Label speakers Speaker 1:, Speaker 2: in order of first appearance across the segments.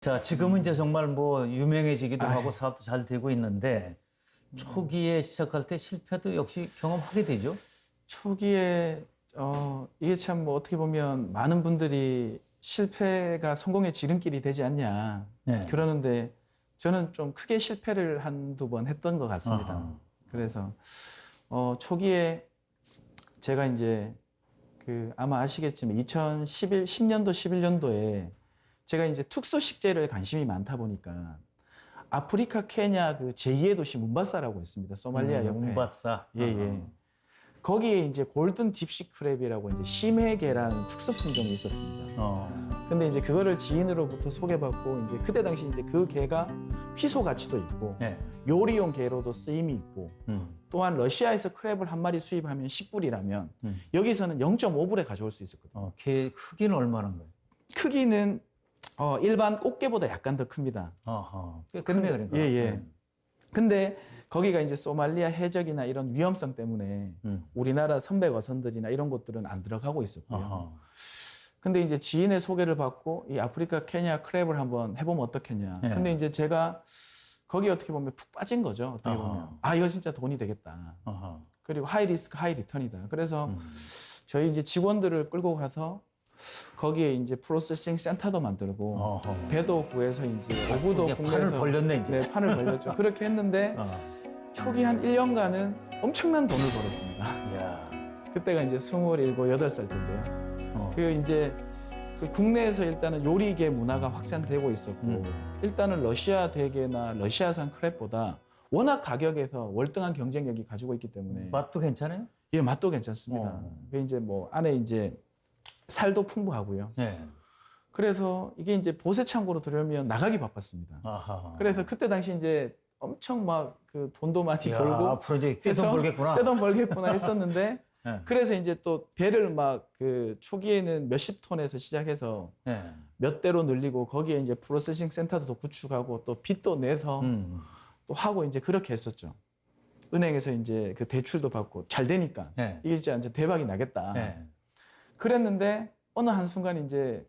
Speaker 1: 자, 지금은 이제 정말 뭐 유명해지기도 하고 사업도 잘 되고 있는데 초기에 시작할 때 실패도 역시 경험하게 되죠?
Speaker 2: 초기에 이게 참 뭐 어떻게 보면 많은 분들이 실패가 성공의 지름길이 되지 않냐
Speaker 1: 네.
Speaker 2: 그러는데 저는 좀 크게 실패를 한두 번 했던 것 같습니다.
Speaker 1: 아하.
Speaker 2: 그래서 초기에 제가 이제 그 아마 아시겠지만 10년도 11년도에 제가 이제 특수 식재료에 관심이 많다 보니까 아프리카 케냐 그 제2의 도시 문바사라고 있습니다. 소말리아 옆에.
Speaker 1: 문바사.
Speaker 2: 예, 예. 거기에 이제 골든 딥시 크랩이라고 이제 심해게라는 특수 품종이 있었습니다. 근데 이제 그거를 지인으로부터 소개받고 이제 그때 당시 이제 그 게가 희소 가치도 있고
Speaker 1: 네.
Speaker 2: 요리용 게로도 쓰임이 있고
Speaker 1: 음.
Speaker 2: 또한 러시아에서 크랩을 한 마리 수입하면 10불이라면 여기서는 0.5불에 가져올 수 있었거든요.
Speaker 1: 게 크기는 얼마나 거예요?
Speaker 2: 크기는 일반 꽃게보다 약간 더 큽니다.
Speaker 1: 아하. 꽤 크네, 그러니까.
Speaker 2: 예, 예. 근데 거기가 이제 소말리아 해적이나 이런 위험성 때문에 우리나라 선백 어선들이나 이런 것들은 안 들어가고 있었고요.
Speaker 1: 아하.
Speaker 2: 근데 이제 지인의 소개를 받고 이 아프리카 케냐 크랩을 한번 해보면 어떻겠냐.
Speaker 1: 예.
Speaker 2: 근데 이제 제가 거기 어떻게 보면 푹 빠진 거죠. 어떻게
Speaker 1: 아하.
Speaker 2: 보면. 아, 이거 진짜 돈이 되겠다.
Speaker 1: 아하.
Speaker 2: 그리고 하이 리스크, 하이 리턴이다. 그래서 저희 이제 직원들을 끌고 가서 거기에 이제 프로세싱 센터도 만들고
Speaker 1: 어허.
Speaker 2: 배도 구해서 이제 어부도
Speaker 1: 이게
Speaker 2: 국내에서
Speaker 1: 판을 벌렸네, 이제.
Speaker 2: 네, 판을 벌렸죠. 그렇게 했는데 초기 한 1년간은 엄청난 돈을 벌었습니다.
Speaker 1: 이야.
Speaker 2: 그때가 이제 27, 8살 때인데요. 그 이제 그 국내에서 일단은 요리계 문화가 확산되고 있었고 일단은 러시아 대게나 러시아산 크랩보다 워낙 가격에서 월등한 경쟁력이 가지고 있기 때문에
Speaker 1: 맛도 괜찮아요?
Speaker 2: 예, 맛도 괜찮습니다. 그 이제 뭐 안에 이제 살도 풍부하고요.
Speaker 1: 네.
Speaker 2: 그래서 이게 이제 보세 창고로 들어오면 나가기 바빴습니다.
Speaker 1: 아하.
Speaker 2: 그래서 그때 당시 이제 엄청 막 그 돈도 많이
Speaker 1: 이야,
Speaker 2: 벌고
Speaker 1: 앞으로 이제 떼돈
Speaker 2: 해서
Speaker 1: 벌겠구나.
Speaker 2: 떼돈 벌겠구나 했었는데
Speaker 1: 네.
Speaker 2: 그래서 이제 또 배를 막 그 초기에는 몇십 톤에서 시작해서
Speaker 1: 네.
Speaker 2: 몇 대로 늘리고 거기에 이제 프로세싱 센터도 더 구축하고 또 빚도 내서 또 하고 이제 그렇게 했었죠. 은행에서 이제 그 대출도 받고 잘 되니까
Speaker 1: 네.
Speaker 2: 이게 진짜 대박이 나겠다.
Speaker 1: 네.
Speaker 2: 그랬는데 어느 한순간 이제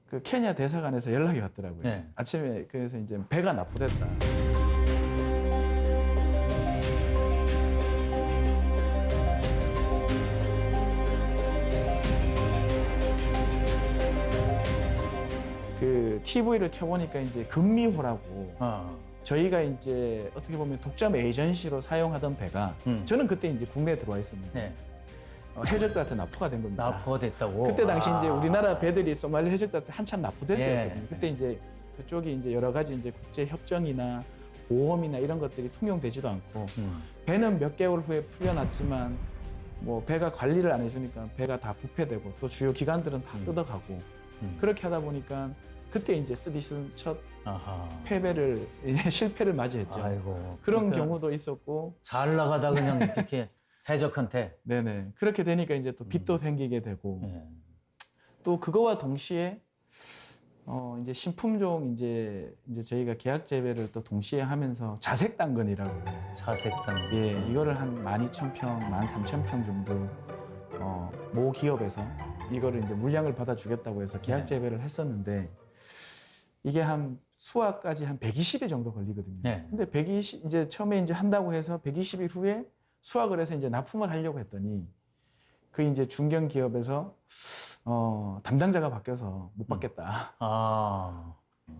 Speaker 2: 그 케냐 대사관에서 연락이 왔더라고요.
Speaker 1: 네.
Speaker 2: 아침에 그래서 이제 배가 납포됐다. 그 TV를 켜보니까 이제 금미호라고 저희가 이제 어떻게 보면 독점 에이전시로 사용하던 배가 저는 그때 이제 국내에 들어와 있었는데
Speaker 1: 네.
Speaker 2: 해적들한테 납포가 된 겁니다.
Speaker 1: 납포가 됐다고.
Speaker 2: 그때 당시 이제
Speaker 1: 아.
Speaker 2: 우리나라 배들이 소말리 해적들한테 한참 납포될
Speaker 1: 예.
Speaker 2: 때였거든요. 그때 이제 그쪽이 이제 여러 가지 이제 국제 협정이나 보험이나 이런 것들이 통용되지도 않고 배는 몇 개월 후에 풀려났지만 뭐 배가 관리를 안 해주니까 배가 다 부패되고 또 주요 기관들은 다 뜯어가고 그렇게 하다 보니까 그때 이제 스디슨 첫
Speaker 1: 아하.
Speaker 2: 패배를 이제 실패를 맞이했죠.
Speaker 1: 아이고.
Speaker 2: 그런
Speaker 1: 그러니까
Speaker 2: 경우도 있었고
Speaker 1: 잘 나가다 그냥 이렇게 해적한테.
Speaker 2: 네네 그렇게 되니까 이제 또 빚도 생기게 되고
Speaker 1: 예.
Speaker 2: 또 그거와 동시에 이제 신품종 이제 저희가 계약 재배를 또 동시에 하면서 자색 당근이라고
Speaker 1: 자색당.
Speaker 2: 예 이거를 한 12,000평, 13,000평 정도 모 기업에서 이거를 이제 물량을 받아주겠다고 해서 계약
Speaker 1: 네.
Speaker 2: 재배를 했었는데 이게 한 수확까지 한 120일 정도 걸리거든요.
Speaker 1: 네.
Speaker 2: 근데 120 이제 처음에 이제 한다고 해서 120일 후에 수확을 해서 이제 납품을 하려고 했더니 그 이제 중견 기업에서 담당자가 바뀌어서 못 받겠다.
Speaker 1: 아.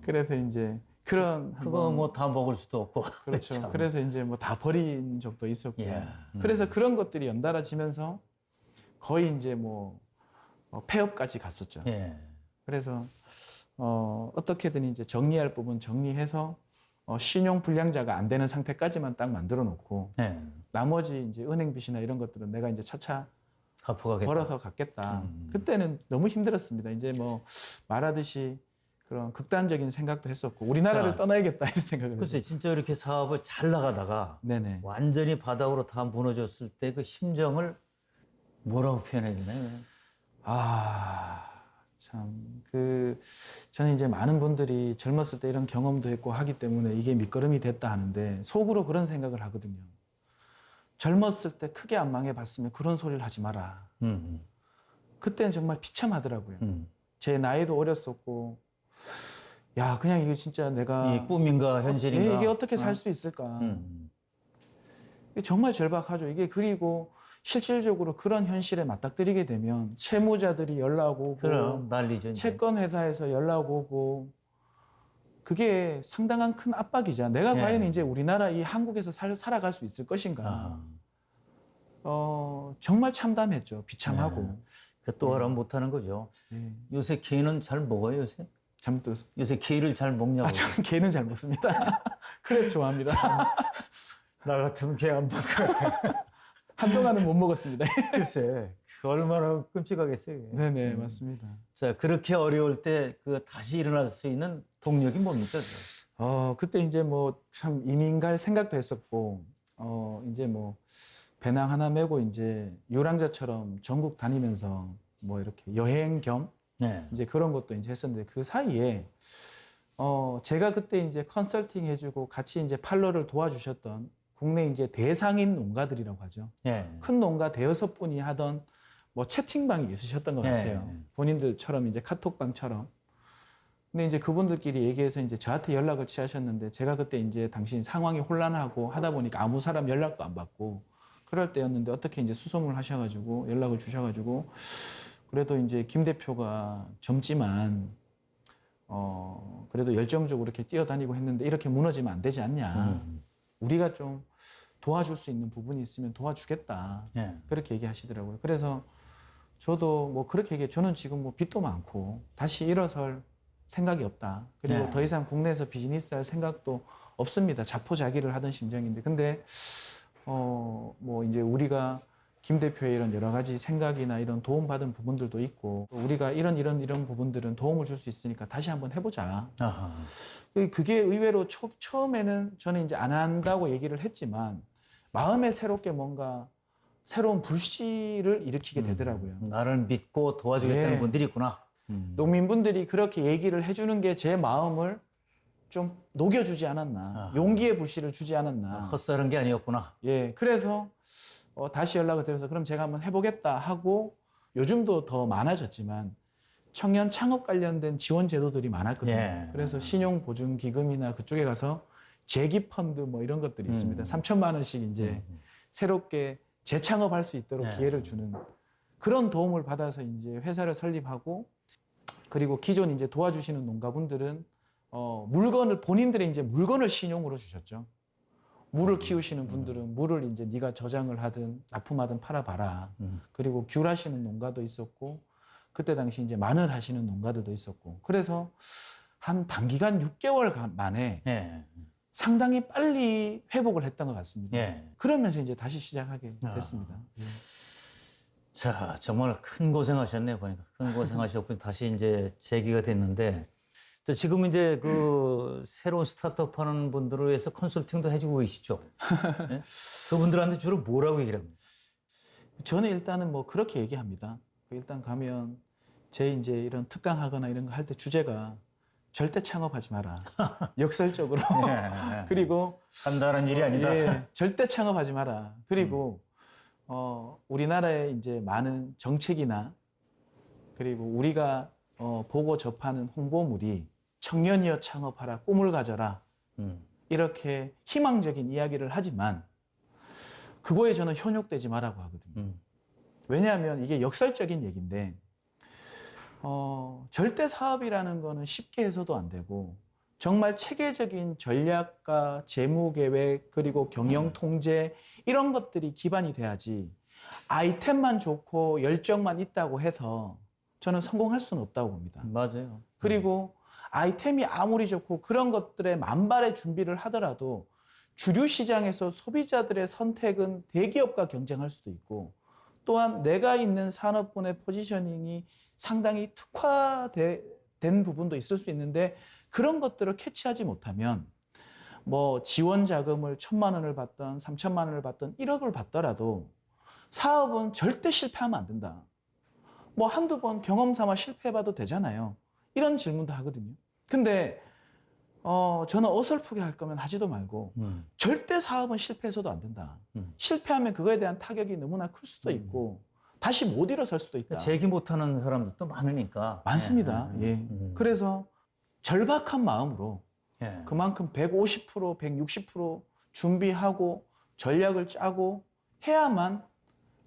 Speaker 2: 그래서 이제 그런
Speaker 1: 그거
Speaker 2: 한번
Speaker 1: 뭐 다 먹을 수도 없고.
Speaker 2: 그렇죠.
Speaker 1: 참.
Speaker 2: 그래서 이제 뭐 다 버린 적도 있었고.
Speaker 1: 예.
Speaker 2: 그래서 그런 것들이 연달아지면서 거의 이제 뭐 폐업까지 갔었죠.
Speaker 1: 예.
Speaker 2: 그래서 어떻게든 이제 정리할 부분 정리해서 신용 불량자가 안 되는 상태까지만 딱 만들어 놓고
Speaker 1: 예.
Speaker 2: 나머지 이제 은행 빚이나 이런 것들은 내가 이제 차차
Speaker 1: 갚아가겠다.
Speaker 2: 벌어서 갖겠다. 그때는 너무 힘들었습니다. 이제 뭐 말하듯이 그런 극단적인 생각도 했었고 우리나라를
Speaker 1: 자,
Speaker 2: 떠나야겠다 이런 생각을
Speaker 1: 글쎄,
Speaker 2: 했어요.
Speaker 1: 진짜 이렇게 사업을 잘 나가다가
Speaker 2: 네네.
Speaker 1: 완전히 바닥으로 다 무너졌을 때 그 심정을 뭐라고 표현해야 되나요?
Speaker 2: 참, 저는 이제 많은 분들이 젊었을 때 이런 경험도 했고 하기 때문에 이게 밑거름이 됐다 하는데 속으로 그런 생각을 하거든요. 젊었을 때 크게 안 망해봤으면 그런 소리를 하지 마라. 그때는 정말 비참하더라고요. 제 나이도 어렸었고 야, 그냥 이거 진짜 내가
Speaker 1: 이 꿈인가 현실인가.
Speaker 2: 이게 어떻게 살 수 있을까? 이게 정말 절박하죠. 이게 그리고 실질적으로 그런 현실에 맞닥뜨리게 되면 채무자들이 연락 오고
Speaker 1: 그럼 난리죠. 이제.
Speaker 2: 채권 회사에서 연락 오고 그게 상당한 큰 압박이자 내가
Speaker 1: 예.
Speaker 2: 과연 이제 우리나라 이 한국에서 살아갈 수 있을 것인가? 정말 참담했죠. 비참하고.
Speaker 1: 또 하라 못하는 거죠.
Speaker 2: 예.
Speaker 1: 요새 개는 잘 먹어요, 요새?
Speaker 2: 잘못 들었어.
Speaker 1: 요새 개를 잘 먹냐고.
Speaker 2: 저는 개는 잘 먹습니다. 크랩 좋아합니다.
Speaker 1: 나 같으면 개 안 먹을 것 같아.
Speaker 2: 한동안은 못 먹었습니다.
Speaker 1: 글쎄, 그 얼마나 끔찍하겠어요. 그게.
Speaker 2: 네네, 맞습니다.
Speaker 1: 자, 그렇게 어려울 때 그 다시 일어날 수 있는 동력이 뭡니까?
Speaker 2: 그때 이제 뭐 참 이민 갈 생각도 했었고, 이제 뭐 배낭 하나 메고 이제 유랑자처럼 전국 다니면서 뭐 이렇게 여행 겸
Speaker 1: 네.
Speaker 2: 이제 그런 것도 이제 했었는데 그 사이에 제가 그때 이제 컨설팅 해주고 같이 이제 팔로를 도와주셨던 국내 이제 대상인 농가들이라고 하죠.
Speaker 1: 네.
Speaker 2: 큰 농가 대여섯 분이 하던 뭐 채팅방이 있으셨던 것
Speaker 1: 네.
Speaker 2: 같아요. 본인들처럼 이제 카톡방처럼. 근데 이제 그분들끼리 얘기해서 이제 저한테 연락을 취하셨는데 제가 그때 이제 당신 상황이 혼란하고 하다 보니까 아무 사람 연락도 안 받고 그럴 때였는데 어떻게 이제 수소문을 하셔가지고 연락을 주셔가지고 그래도 이제 김 대표가 젊지만 그래도 열정적으로 이렇게 뛰어다니고 했는데 이렇게 무너지면 안 되지 않냐. 우리가 좀 도와줄 수 있는 부분이 있으면 도와주겠다.
Speaker 1: 네.
Speaker 2: 그렇게 얘기하시더라고요. 그래서 저도 뭐 그렇게 얘기해. 저는 지금 뭐 빚도 많고 다시 일어설 생각이 없다. 그리고
Speaker 1: 네.
Speaker 2: 더 이상 국내에서 비즈니스 할 생각도 없습니다. 자포자기를 하던 심정인데. 근데 뭐 이제 우리가 김 대표의 이런 여러 가지 생각이나 이런 도움받은 부분들도 있고 우리가 이런 부분들은 도움을 줄 수 있으니까 다시 한번 해보자.
Speaker 1: 아하.
Speaker 2: 그게 의외로 처음에는 저는 이제 안 한다고 얘기를 했지만 마음에 새롭게 뭔가 새로운 불씨를 일으키게 되더라고요.
Speaker 1: 나를 믿고 도와주겠다는
Speaker 2: 예.
Speaker 1: 분들이 있구나.
Speaker 2: 농민분들이 그렇게 얘기를 해주는 게 제 마음을 좀 녹여주지 않았나.
Speaker 1: 아하.
Speaker 2: 용기의 불씨를 주지 않았나.
Speaker 1: 헛살은 게 아니었구나.
Speaker 2: 예, 그래서 다시 연락을 드려서 그럼 제가 한번 해보겠다 하고 요즘도 더 많아졌지만 청년 창업 관련된 지원 제도들이 많았거든요.
Speaker 1: 예.
Speaker 2: 그래서 신용보증기금이나 그쪽에 가서 재기펀드 뭐 이런 것들이 있습니다. 3천만 원씩 이제 새롭게 재창업할 수 있도록
Speaker 1: 예.
Speaker 2: 기회를 주는 그런 도움을 받아서 이제 회사를 설립하고 그리고 기존 이제 도와주시는 농가분들은 본인들의 이제 물건을 신용으로 주셨죠. 물을 키우시는 분들은 물을 이제 네가 저장을 하든 납품하든 팔아봐라. 그리고 귤 하시는 농가도 있었고 그때 당시 이제 마늘 하시는 농가들도 있었고 그래서 한 단기간 6개월 만에
Speaker 1: 예.
Speaker 2: 상당히 빨리 회복을 했던 것 같습니다.
Speaker 1: 예.
Speaker 2: 그러면서 이제 다시 시작하게 됐습니다.
Speaker 1: 자, 정말 큰 고생하셨네요, 보니까. 큰 고생하셨고, 다시 이제 재기가 됐는데, 또 지금 이제 그 새로운 스타트업 하는 분들을 위해서 컨설팅도 해주고 계시죠? 네? 그분들한테 주로 뭐라고 얘기를 합니까?
Speaker 2: 저는 일단은 뭐 그렇게 얘기합니다. 일단 가면 제 이제 이런 특강하거나 이런 거 할 때 주제가 절대 창업하지 마라. 역설적으로.
Speaker 1: 예.
Speaker 2: 그리고
Speaker 1: 간단한 일이 아니다.
Speaker 2: 예, 절대 창업하지 마라. 그리고 우리나라에 이제 많은 정책이나 그리고 우리가 보고 접하는 홍보물이 청년이여 창업하라, 꿈을 가져라 이렇게 희망적인 이야기를 하지만 그거에 저는 현혹되지 말라고 하거든요. 왜냐하면 이게 역설적인 얘기인데 절대 사업이라는 거는 쉽게 해서도 안 되고 정말 체계적인 전략과 재무 계획 그리고 경영 통제 이런 것들이 기반이 돼야지 아이템만 좋고 열정만 있다고 해서 저는 성공할 수는 없다고 봅니다.
Speaker 1: 맞아요.
Speaker 2: 그리고 아이템이 아무리 좋고 그런 것들에 만발의 준비를 하더라도 주류 시장에서 소비자들의 선택은 대기업과 경쟁할 수도 있고 또한 내가 있는 산업군의 포지셔닝이 상당히 특화된 부분도 있을 수 있는데 그런 것들을 캐치하지 못하면 뭐 지원 자금을 1,000만 원을 받던 3천만 원을 받던 1억을 받더라도 사업은 절대 실패하면 안 된다. 뭐 한두 번 경험 삼아 실패해봐도 되잖아요. 이런 질문도 하거든요. 근데 저는 어설프게 할 거면 하지도 말고 절대 사업은 실패해서도 안 된다. 실패하면 그거에 대한 타격이 너무나 클 수도 있고 다시 못 일어설 수도 있다.
Speaker 1: 재기 못하는 사람들도 많으니까.
Speaker 2: 많습니다. 예. 그래서 절박한 마음으로
Speaker 1: 예.
Speaker 2: 그만큼 150%, 160% 준비하고 전략을 짜고 해야만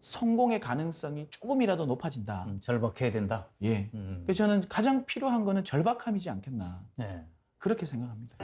Speaker 2: 성공의 가능성이 조금이라도 높아진다.
Speaker 1: 절박해야 된다.
Speaker 2: 예. 그래서 저는 가장 필요한 거는 절박함이지 않겠나.
Speaker 1: 예.
Speaker 2: 그렇게 생각합니다.